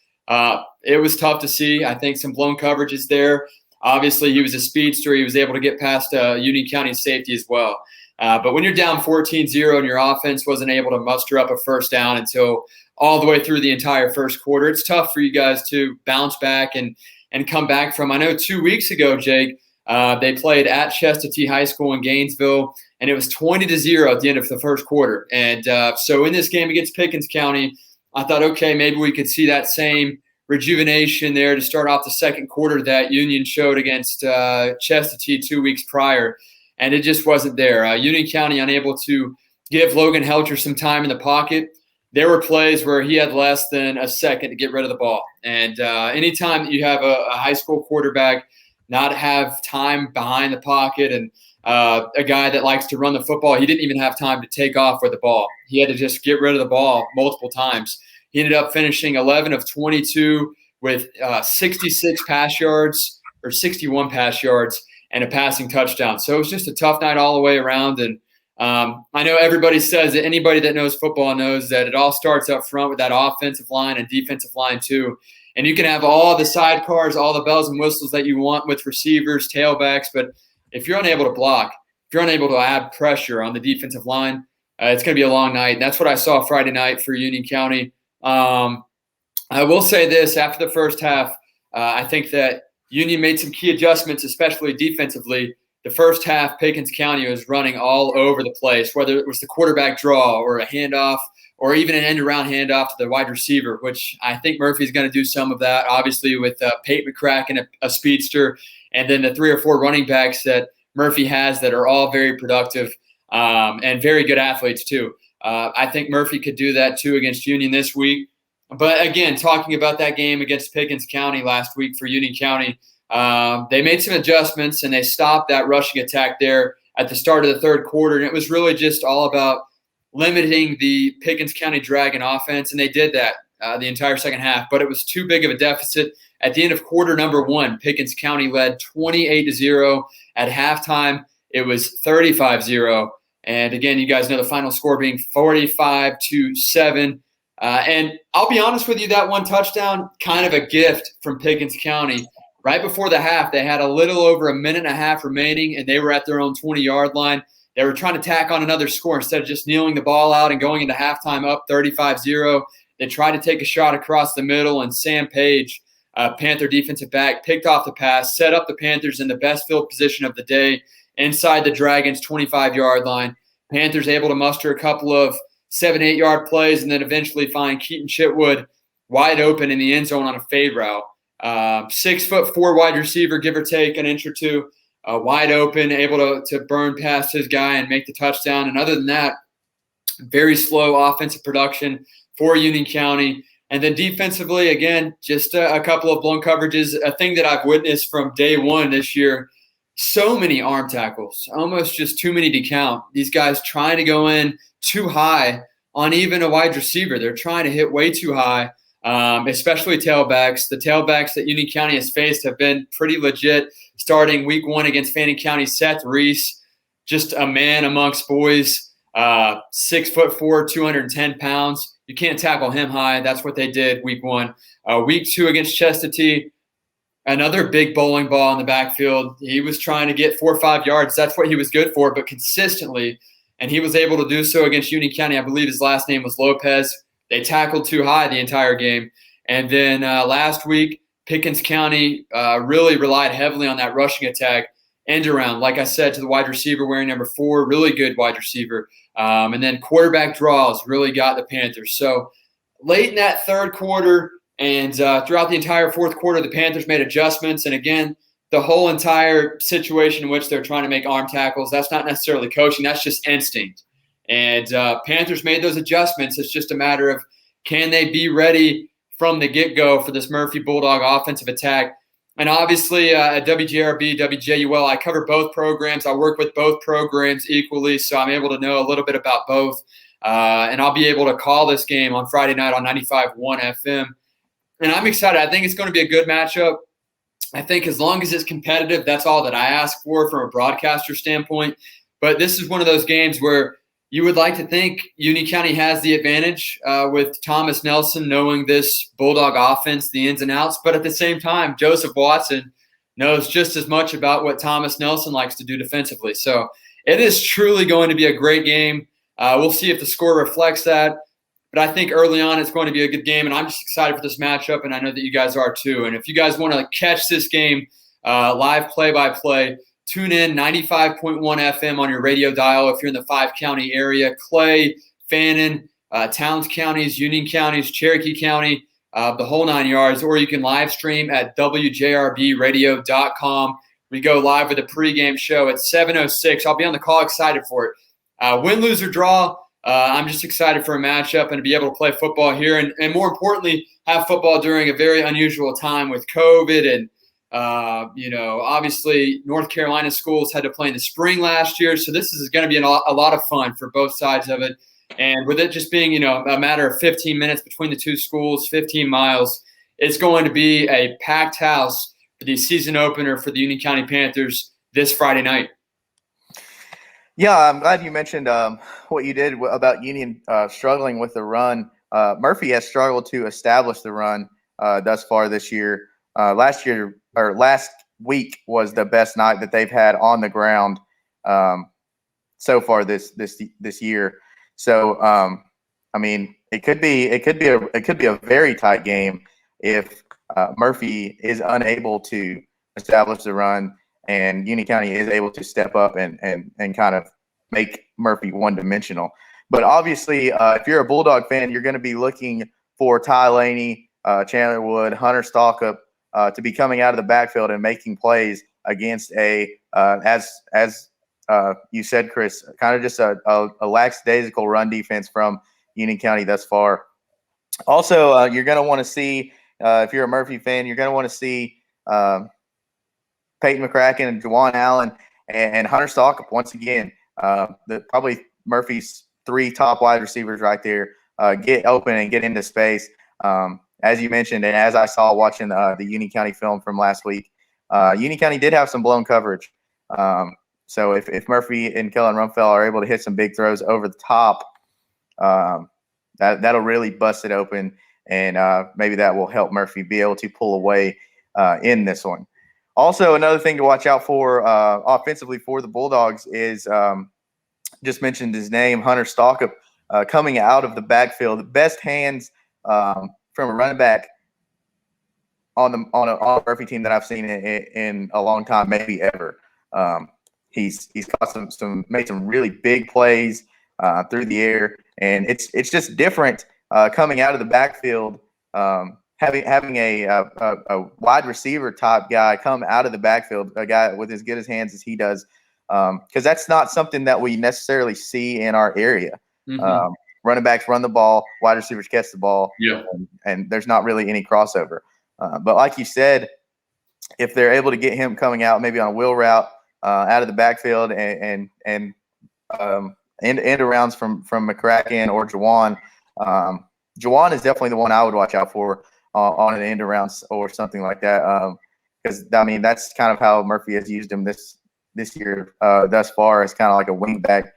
It was tough to see. I think some blown coverages there. Obviously, he was a speedster. He was able to get past Union County safety as well. But when you're down 14-0 and your offense wasn't able to muster up a first down until all the way through the entire first quarter, it's tough for you guys to bounce back and come back from. I know 2 weeks ago, Jake, they played at Chestatee High School in Gainesville, and it was 20-0 at the end of the first quarter. And so in this game against Pickens County, I thought, okay, maybe we could see that same rejuvenation there to start off the second quarter that Union showed against Chestatee 2 weeks prior, and it just wasn't there. Union County unable to give Logan Helcher some time in the pocket. There were plays where he had less than a second to get rid of the ball. And anytime that you have a high school quarterback not have time behind the pocket and a guy that likes to run the football, he didn't even have time to take off with the ball. He had to just get rid of the ball multiple times. He ended up finishing 11 of 22 with 66 pass yards or 61 pass yards and a passing touchdown. So it was just a tough night all the way around. And I know everybody says that anybody that knows football knows that it all starts up front with that offensive line and defensive line too. And you can have all the sidecars, all the bells and whistles that you want with receivers, tailbacks, but if you're unable to block, if you're unable to add pressure on the defensive line, it's going to be a long night. And that's what I saw Friday night for Union County. I will say this, after the first half, I think that Union made some key adjustments, especially defensively. The first half, Pickens County was running all over the place, whether it was the quarterback draw or a handoff or even an end-around handoff to the wide receiver, which I think Murphy's going to do some of that, obviously with Pate McCracken, a speedster, and then the 3 or 4 running backs that Murphy has that are all very productive and very good athletes too. I think Murphy could do that too against Union this week. But again, talking about that game against Pickens County last week for Union County, they made some adjustments and they stopped that rushing attack there at the start of the third quarter. And it was really just all about limiting the Pickens County Dragon offense, and they did that the entire second half. But it was too big of a deficit At the end of quarter number 1, Pickens County led 28-0. At halftime, it was 35-0. And again, you guys know the final score being 45-7. And I'll be honest with you, that one touchdown, kind of a gift from Pickens County. Right before the half, they had a little over a minute and a half remaining, and they were at their own 20-yard line. They were trying to tack on another score instead of just kneeling the ball out and going into halftime up 35-0. They tried to take a shot across the middle, and Sam Page, Panther defensive back, picked off the pass, set up the Panthers in the best field position of the day inside the Dragons' 25-yard line. Panthers able to muster a couple of 7-8-yard plays and then eventually find Keaton Chitwood wide open in the end zone on a fade route. 6'4" wide receiver, give or take an inch or two, wide open, able to burn past his guy and make the touchdown. And other than that, very slow offensive production for Union County. And then defensively, again, just a couple of blown coverages, a thing that I've witnessed from day one this year. So many arm tackles, almost just too many to count. These guys trying to go in too high on even a wide receiver. They're trying to hit way too high, especially tailbacks. The tailbacks that Union County has faced have been pretty legit. Starting week 1 against Fannin County, Seth Reese, just a man amongst boys, 6'4", 210 pounds. You can't tackle him high. That's what they did week 1. Week 2 against Chestatee, another big bowling ball in the backfield. He was trying to get 4 or 5 yards. That's what he was good for, but consistently. And he was able to do so against Union County. I believe his last name was Lopez. They tackled too high the entire game. And then last week, Pickens County really relied heavily on that rushing attack, end around, like I said, to the wide receiver wearing number 4, really good wide receiver. And then quarterback draws really got the Panthers. So late in that third quarter and throughout the entire fourth quarter, the Panthers made adjustments. And again, the whole entire situation in which they're trying to make arm tackles, that's not necessarily coaching. That's just instinct. And Panthers made those adjustments. It's just a matter of, can they be ready from the get-go for this Murphy Bulldog offensive attack? And obviously at WJRB, WJUL, I cover both programs. I work with both programs equally, so I'm able to know a little bit about both. And I'll be able to call this game on Friday night on 95.1 FM. And I'm excited. I think it's going to be a good matchup. I think as long as it's competitive, that's all that I ask for from a broadcaster standpoint. But this is one of those games where you would like to think Union County has the advantage with Thomas Nelson knowing this Bulldog offense, the ins and outs. But at the same time, Joseph Watson knows just as much about what Thomas Nelson likes to do defensively. So it is truly going to be a great game. We'll see if the score reflects that. But I think early on it's going to be a good game, and I'm just excited for this matchup, and I know that you guys are too. And if you guys want to catch this game live play-by-play, tune in 95.1 FM on your radio dial if you're in the 5-county area. Clay, Fannin, Towns counties, Union counties, Cherokee County, the whole 9 yards. Or you can live stream at WJRBradio.com. We go live with a pregame show at 7:06. I'll be on the call, excited for it. Win, lose, or draw, I'm just excited for a matchup and to be able to play football here. And more importantly, have football during a very unusual time with COVID and obviously North Carolina schools had to play in the spring last year. So this is going to be a lot of fun for both sides of it. And with it just being, a matter of 15 minutes between the two schools, 15 miles, it's going to be a packed house for the season opener for the Union County Panthers this Friday night. Yeah, I'm glad you mentioned what you did about Union struggling with the run. Murphy has struggled to establish the run thus far this year. Last week was the best night that they've had on the ground so far this year. So it could be a very tight game if Murphy is unable to establish the run and Union County is able to step up and kind of make Murphy one-dimensional. But obviously, if you're a Bulldog fan, you're going to be looking for Ty Laney, Chandler Wood, Hunter Stalkup to be coming out of the backfield and making plays against as you said, Chris, kind of just a lackadaisical run defense from Union County thus far. Also, you're going to want to see, if you're a Murphy fan, you're going to want to see Peyton McCracken and Juwan Allen and Hunter Stalkup once again. Probably Murphy's 3 top wide receivers right there get open and get into space. as you mentioned, and as I saw watching the Union County film from last week, Union County did have some blown coverage. So if Murphy and Kellen Rumfeld are able to hit some big throws over the top, that'll really bust it open, and maybe that will help Murphy be able to pull away in this one. Also, another thing to watch out for offensively for the Bulldogs is just mentioned his name, Hunter Stalkup, coming out of the backfield. The best hands from a running back on a Murphy team that I've seen in a long time, maybe ever. He's got made some really big plays through the air, and it's just different coming out of the backfield. Having a wide receiver type guy come out of the backfield, a guy with as good as hands as he does, because that's not something that we necessarily see in our area. Mm-hmm. Running backs run the ball, wide receivers catch the ball, yeah. and there's not really any crossover. But like you said, if they're able to get him coming out maybe on a wheel route out of the backfield and end arounds from McCracken or Jawan, Jawan is definitely the one I would watch out for on an end around or something like that. Because I mean that's kind of how Murphy has used him this year thus far, as kind of like a wingback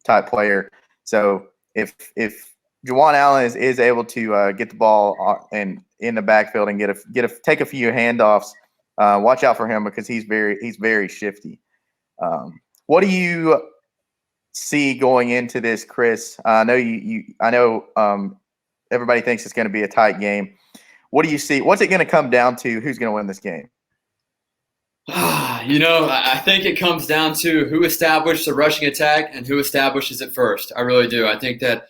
type player. So if Jawan Allen is able to get the ball in the backfield and take a few handoffs, watch out for him because he's very shifty. What do you see going into this, Chris? I know everybody thinks it's going to be a tight game. What do you see? What's it going to come down to? Who's going to win this game? I think it comes down to who established the rushing attack and who establishes it first. I really do. I think that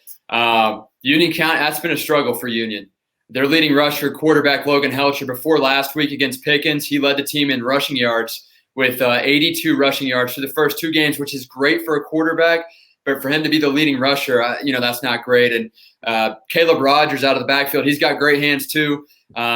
Union County, that's been a struggle for Union. Their leading rusher, quarterback Logan Helcher, before last week against Pickens, he led the team in rushing yards with 82 rushing yards for the first two games, which is great for a quarterback. But for him to be the leading rusher, that's not great. And Caleb Rogers out of the backfield, he's got great hands too.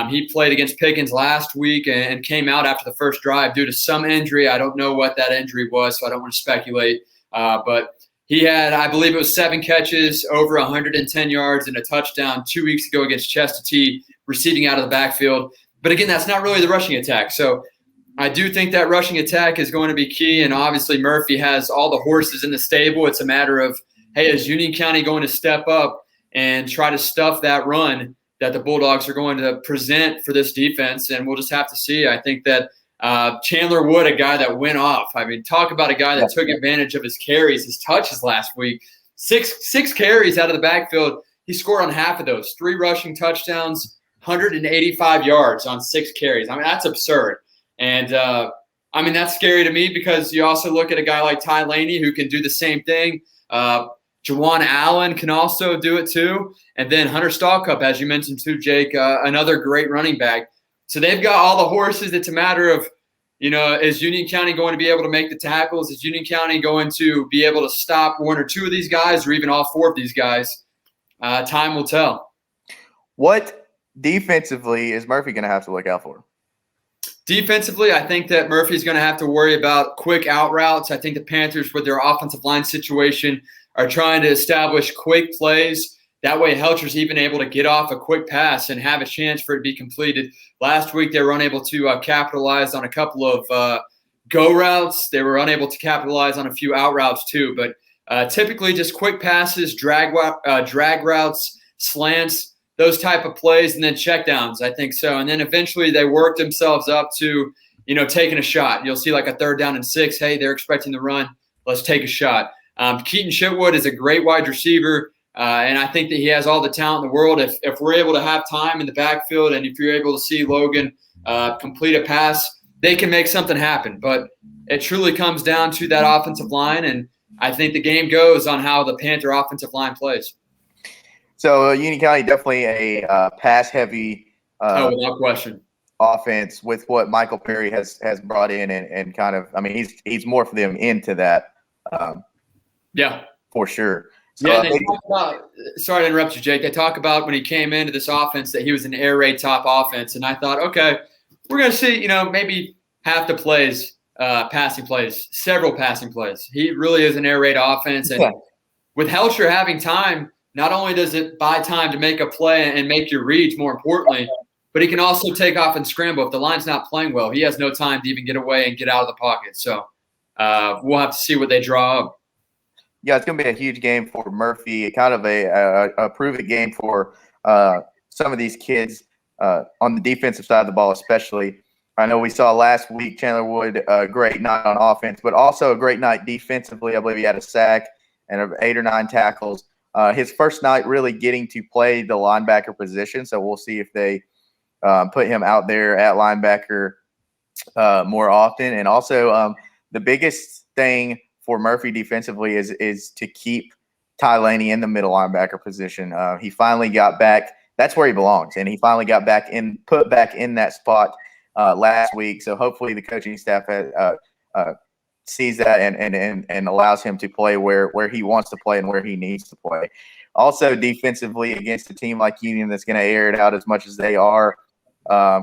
He played against Pickens last week and came out after the first drive due to some injury. I don't know what that injury was, so I don't want to speculate. But he had, I believe it was 7 catches, over 110 yards, and a touchdown 2 weeks ago against Chestatee, receiving out of the backfield. But again, that's not really the rushing attack. So I do think that rushing attack is going to be key, and obviously Murphy has all the horses in the stable. It's a matter of, hey, is Union County going to step up and try to stuff that run that the Bulldogs are going to present for this defense? And we'll just have to see. I think that Chandler Wood, a guy that went off. I mean, talk about a guy that took advantage of his carries, his touches last week. Six carries out of the backfield. He scored on half of those. 3 rushing touchdowns, 185 yards on 6 carries. I mean, that's absurd. And, that's scary to me because you also look at a guy like Ty Laney who can do the same thing. Jawan Allen can also do it too. And then Hunter Stalkup, as you mentioned too, Jake, another great running back. So they've got all the horses. It's a matter of, is Union County going to be able to make the tackles? Is Union County going to be able to stop 1 or 2 of these guys or even all 4 of these guys? Time will tell. What defensively is Murphy going to have to look out for? Defensively, I think that Murphy's going to have to worry about quick out routes. I think the Panthers, with their offensive line situation, are trying to establish quick plays. That way, Helcher's even able to get off a quick pass and have a chance for it to be completed. Last week, they were unable to capitalize on a couple of go routes. They were unable to capitalize on a few out routes too. But typically, just quick passes, drag routes, slants, those type of plays, and then checkdowns, I think so. And then eventually they work themselves up to, taking a shot. You'll see like a 3rd down and 6. Hey, they're expecting the run. Let's take a shot. Keaton Shitwood is a great wide receiver, and I think that he has all the talent in the world. If we're able to have time in the backfield and if you're able to see Logan complete a pass, they can make something happen. But it truly comes down to that offensive line, and I think the game goes on how the Panther offensive line plays. So Union County definitely a pass-heavy without question offense with what Michael Perry has brought in and kind of, he's more for them into that. Yeah, for sure. So, yeah, they talk about, sorry to interrupt you, Jake. They talk about when he came into this offense that he was an air raid top offense, and I thought, okay, we're going to see, maybe half the plays, passing plays, several passing plays. He really is an air raid offense, and with Helcher having time, not only does it buy time to make a play and make your reads, more importantly, but he can also take off and scramble. If the line's not playing well, he has no time to even get away and get out of the pocket. So we'll have to see what they draw up. Yeah, it's going to be a huge game for Murphy, kind of a prove-it game for some of these kids on the defensive side of the ball especially. I know we saw last week Chandler Wood, a great night on offense, but also a great night defensively. I believe he had a sack and 8 or 9 tackles. His first night really getting to play the linebacker position, so we'll see if they put him out there at linebacker more often. And also the biggest thing for Murphy defensively is to keep Ty Laney in the middle linebacker position. He finally got back. That's where he belongs, and he finally got put back in that spot last week. So hopefully the coaching staff sees that and allows him to play where he wants to play and where he needs to play. Also defensively against a team like Union that's going to air it out as much as they are,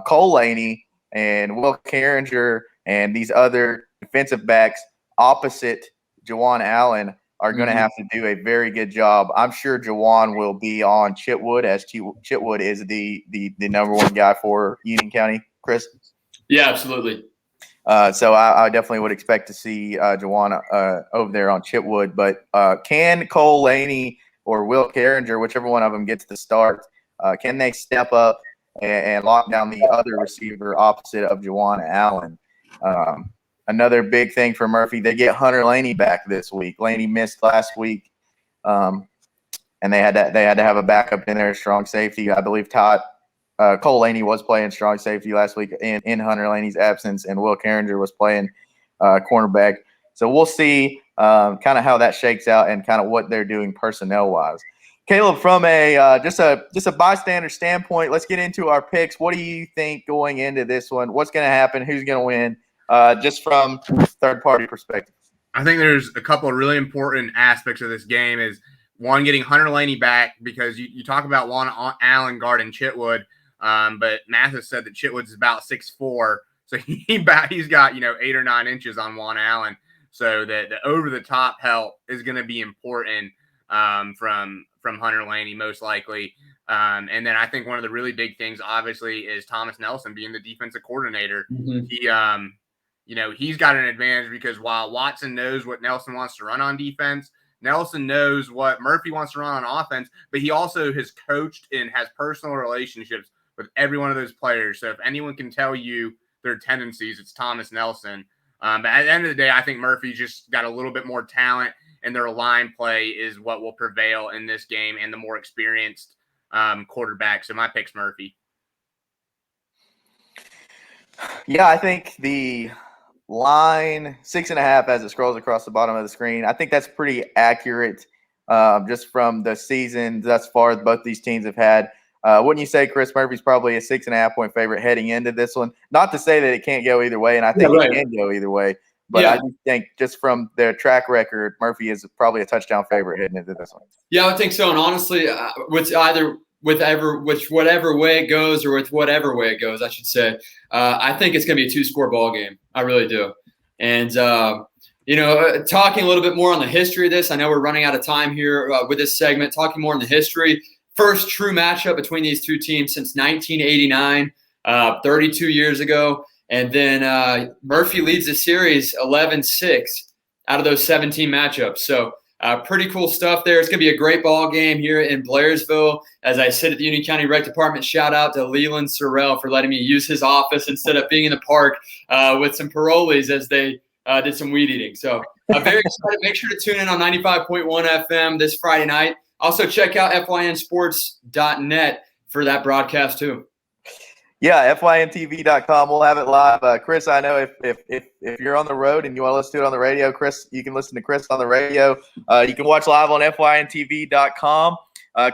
Cole Laney and Will Carringer and these other defensive backs opposite Jawan Allen are going to have to do a very good job. I'm sure Jawan will be on Chitwood, as Chitwood is the number one guy for Union County, Chris. Yeah, absolutely. So I definitely would expect to see Jawan over there on Chitwood. But can Cole Laney or Will Carringer, whichever one of them gets the start, can they step up and lock down the other receiver opposite of Jawan Allen? Another big thing for Murphy, they get Hunter Laney back this week. Laney missed last week, and they had to have a backup in there, strong safety. I believe Cole Laney was playing strong safety last week in Hunter Laney's absence, and Will Carringer was playing cornerback. So we'll see kind of how that shakes out and kind of what they're doing personnel-wise. Caleb, from just a bystander standpoint, let's get into our picks. What do you think going into this one? What's going to happen? Who's going to win? Just from third-party perspective. I think there's a couple of really important aspects of this game. Is one, getting Hunter Laney back, because you talk about Juan Allen guarding Chitwood, but Mathis said that Chitwood's about 6'4", so he's got 8 or 9 inches on Juan Allen. So the over-the-top help is going to be important from Hunter Laney most likely. And then I think one of the really big things, obviously, is Thomas Nelson being the defensive coordinator. He's got an advantage because while Watson knows what Nelson wants to run on defense, Nelson knows what Murphy wants to run on offense, but he also has coached and has personal relationships with every one of those players. So if anyone can tell you their tendencies, it's Thomas Nelson. But at the end of the day, I think Murphy's just got a little bit more talent, and their line play is what will prevail in this game, and the more experienced quarterback. So my pick's Murphy. Yeah, I think the line 6.5 as it scrolls across the bottom of the screen, I think that's pretty accurate just from the season thus far both these teams have had. Wouldn't you say Chris Murphy's probably a 6.5-point favorite heading into this one? Not to say that it can't go either way, and I think it can go either way. But I just think just from their track record, Murphy is probably a touchdown favorite heading into this one. Yeah, I think so. And honestly, with whatever way it goes, or with whatever way it goes, I should say, I think it's going to be a 2-score ball game. I really do. And, talking a little bit more on the history of this, I know we're running out of time here with this segment, talking more on the history. First true matchup between these two teams since 1989, 32 years ago. And then Murphy leads the series 11-6 out of those 17 matchups. So pretty cool stuff there. It's going to be a great ball game here in Blairsville. As I sit at the Union County Rec Department, shout out to Leland Sorrell for letting me use his office instead of being in the park with some parolees as they did some weed eating. So very excited. Make sure to tune in on 95.1 FM this Friday night. Also check out FYNsports.net for that broadcast too. Yeah, FYNTV.com. We'll have it live. Chris, I know if you're on the road and you want to listen to it on the radio, Chris, you can listen to Chris on the radio. You can watch live on FYNTV.com.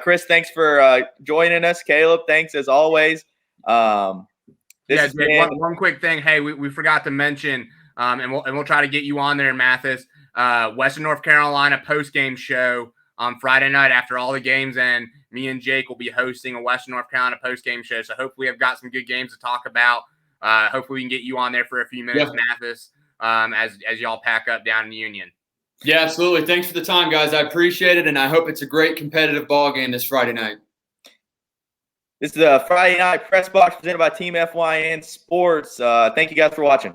Chris, thanks for joining us. Caleb, thanks as always. One quick thing. Hey, we forgot to mention, and we'll try to get you on there, Mathis. Western North Carolina post-game show on Friday night after all the games end. Me and Jake will be hosting a Western North Carolina post-game show, so hopefully I've got some good games to talk about. Hopefully we can get you on there for a few minutes, Mathis, as y'all pack up down in Union. Yeah, absolutely. Thanks for the time, guys. I appreciate it, and I hope it's a great competitive ball game this Friday night. This is a Friday night press box presented by Team FYN Sports. Thank you guys for watching.